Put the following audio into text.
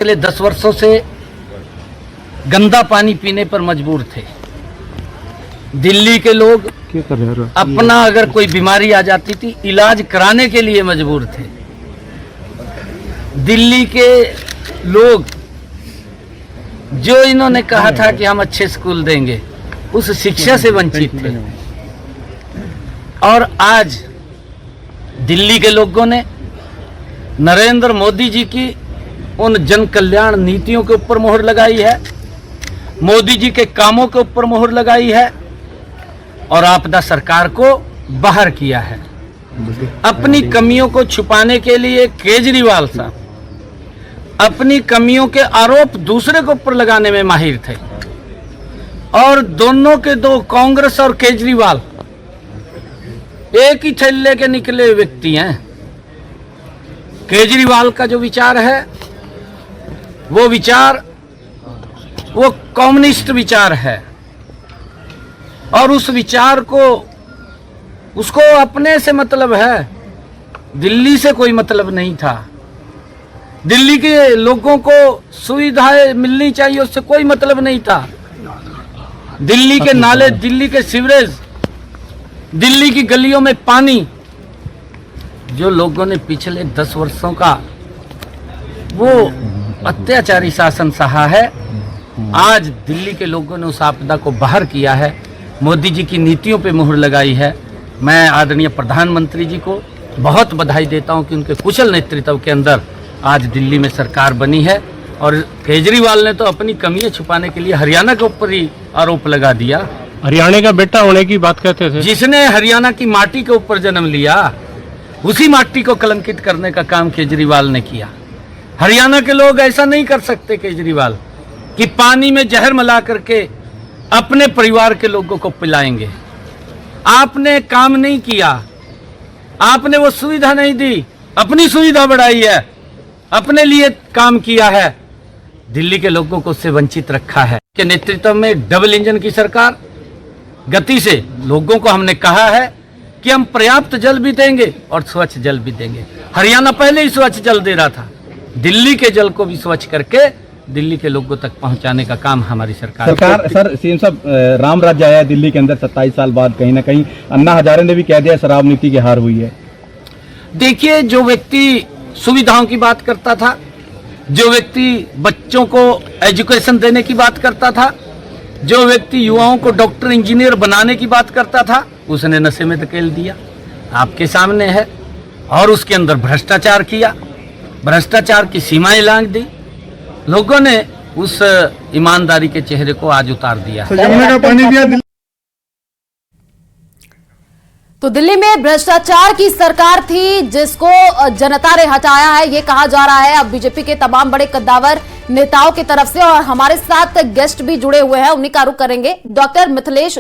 पिछले 10 वर्षों से गंदा पानी पीने पर मजबूर थे। दिल्ली के लोग अपना अगर कोई बीमारी आ जाती थी इलाज कराने के लिए मजबूर थे। दिल्ली के लोग जो इन्होंने कहा था कि हम अच्छे स्कूल देंगे उस शिक्षा से वंचित थे। और आज दिल्ली के लोगों ने नरेंद्र मोदी जी की उन जन कल्याण नीतियों के ऊपर मोहर लगाई है, मोदी जी के कामों के ऊपर मोहर लगाई है और आपदा सरकार को बाहर किया है। अपनी कमियों को छुपाने के लिए केजरीवाल साहब अपनी कमियों के आरोप दूसरे के ऊपर लगाने में माहिर थे और दोनों के दो, कांग्रेस और केजरीवाल, एक ही थैले के निकले व्यक्ति हैं। केजरीवाल का जो विचार है वो कम्युनिस्ट विचार है और उस विचार को उसको अपने से मतलब है, दिल्ली से कोई मतलब नहीं था। दिल्ली के लोगों को सुविधाएं मिलनी चाहिए उससे कोई मतलब नहीं था। दिल्ली के नाले, दिल्ली के सीवरेज, दिल्ली की गलियों में पानी, जो लोगों ने पिछले 10 वर्षों का वो अत्याचारी शासन सहा है, आज दिल्ली के लोगों ने उस आपदा को बाहर किया है, मोदी जी की नीतियों पे मुहर लगाई है। मैं आदरणीय प्रधानमंत्री जी को बहुत बधाई देता हूं कि उनके कुशल नेतृत्व के अंदर आज दिल्ली में सरकार बनी है। और केजरीवाल ने तो अपनी कमियां छुपाने के लिए हरियाणा के ऊपर ही आरोप लगा दिया। हरियाणा का बेटा होने की बात कहते थे। जिसने हरियाणा की माटी के ऊपर जन्म लिया उसी माटी को कलंकित करने का काम केजरीवाल ने किया। हरियाणा के लोग ऐसा नहीं कर सकते केजरीवाल कि पानी में जहर मिला करके अपने परिवार के लोगों को पिलाएंगे। आपने काम नहीं किया, आपने वो सुविधा नहीं दी, अपनी सुविधा बढ़ाई है, अपने लिए काम किया है, दिल्ली के लोगों को उससे वंचित रखा है। के नेतृत्व में डबल इंजन की सरकार गति से लोगों को हमने कहा है कि हम पर्याप्त जल भी देंगे और स्वच्छ जल भी देंगे। हरियाणा पहले ही स्वच्छ जल दे रहा था, दिल्ली के जल को भी स्वच्छ करके दिल्ली के लोगों तक पहुंचाने का काम हमारी सरकार सर सीएम साहब, राम राज्य आया दिल्ली के अंदर 27 साल बाद। कहीं ना कहीं अन्ना हजारे ने भी कह दिया शराब नीति की हार हुई है। देखिए, जो व्यक्ति सुविधाओं की बात करता था, जो व्यक्ति बच्चों को एजुकेशन देने की बात करता था, जो व्यक्ति युवाओं को डॉक्टर इंजीनियर बनाने की बात करता था, उसने नशे में धकेल दिया, आपके सामने है। और उसके अंदर भ्रष्टाचार किया, भ्रष्टाचार की सीमाएं लांघ दी। लोगों ने उस ईमानदारी के चेहरे को आज उतार दिया। तो दिल्ली में भ्रष्टाचार की सरकार थी जिसको जनता ने हटाया है, ये कहा जा रहा है अब बीजेपी के तमाम बड़े कद्दावर नेताओं की तरफ से। और हमारे साथ गेस्ट भी जुड़े हुए हैं, उन्हीं का रुख करेंगे। डॉक्टर मिथिलेश